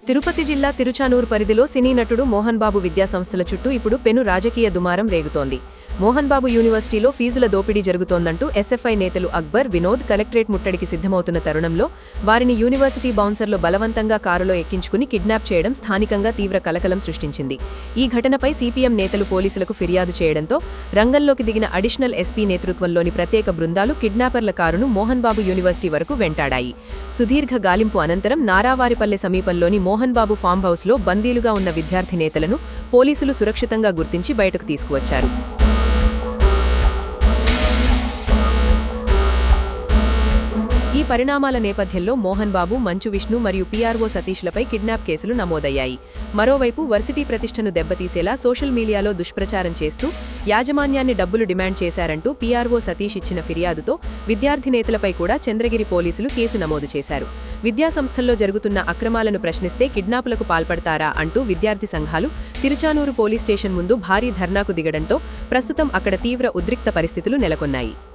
తిరుపతి జిల్లా తిరుచానూరు పరిధిలో సినీ నటుడు మోహన్ బాబు విద్యాసంస్థల చుట్టూ ఇప్పుడు పెను రాజకీయ దుమారం రేగుతోంది. మోహన్ బాబు యూనివర్సిటీలో ఫీజుల దోపిడీ జరుగుతోందంటూ ఎస్ఎఫ్ఐ నేతలు అక్బర్, వినోద్ కలెక్టరేట్ ముట్టడికి సిద్ధమవుతున్న తరుణంలో వారిని యూనివర్సిటీ బౌన్సర్లు బలవంతంగా కారులో ఎక్కించుకుని కిడ్నాప్ చేయడం స్థానికంగా తీవ్ర కలకలం సృష్టించింది. ఈ ఘటనపై సిపిఎం నేతలు పోలీసులకు ఫిర్యాదు చేయడంతో రంగంలోకి దిగిన అడిషనల్ ఎస్పీ నేతృత్వంలోని ప్రత్యేక బృందాలు కిడ్నాపర్ల కారును మోహన్ బాబు యూనివర్సిటీ వరకు వెంటాడాయి. సుదీర్ఘ గాలింపు అనంతరం నారావారిపల్లె సమీపంలోని మోహన్ బాబు ఫామ్ హౌస్లో బందీలుగా ఉన్న విద్యార్థి నేతలను పోలీసులు సురక్షితంగా గుర్తించి బయటకు తీసుకువచ్చారు. ఈ పరిణామాల నేపథ్యంలో మోహన్ బాబు, మంచు విష్ణు మరియు పీఆర్ఓ సతీష్లపై కిడ్నాప్ కేసులు నమోదయ్యాయి. మరోవైపు వర్సిటీ ప్రతిష్టను దెబ్బతీసేలా సోషల్ మీడియాలో దుష్ప్రచారం చేస్తూ యాజమాన్యాన్ని డబ్బులు డిమాండ్ చేశారంటూ పీఆర్ఓ సతీష్ ఇచ్చిన ఫిర్యాదుతో విద్యార్థి నేతలపై కూడా చంద్రగిరి పోలీసులు కేసు నమోదు చేశారు. విద్యాసంస్థల్లో జరుగుతున్న అక్రమాలను ప్రశ్నిస్తే కిడ్నాపులకు పాల్పడతారా అంటూ విద్యార్థి సంఘాలు తిరుచానూరు పోలీస్ స్టేషన్ ముందు భారీ ధర్నాకు దిగడంతో ప్రస్తుతం అక్కడ తీవ్ర ఉద్రిక్త పరిస్థితులు నెలకొన్నాయి.